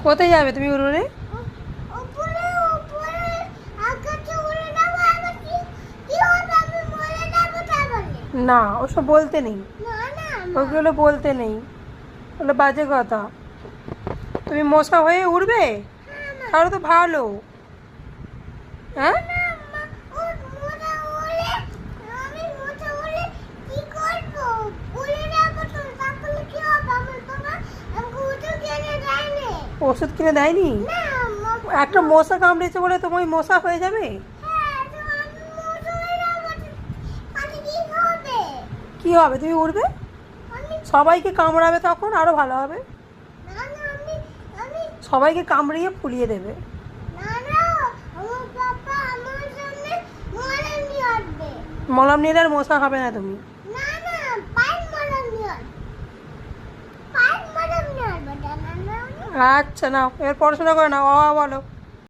কোথায় যাবে তুমি উড়ে? না, ওসব বলতে নেই, ওগুলো বলতে নেই, ওগুলো বাজে কথা। তুমি মশা হয়ে উড়বে? তাহলে তো ভালো। হ্যাঁ, ওষুধ কিনে দেয়নি? একটা মশা কামড়েছে বলে তুমি মশা হয়ে যাবে? কি হবে, তুমি উড়বে, সবাইকে কামড়াবে, তখন আরো ভালো হবে। সবাইকে কামড়িয়ে ফুলিয়ে দেবে। মলম নিলে আর মশা হবে না তুমি। আচ্ছা, নাও, এবার পড়াশোনা করে নাও, বাবা বলো।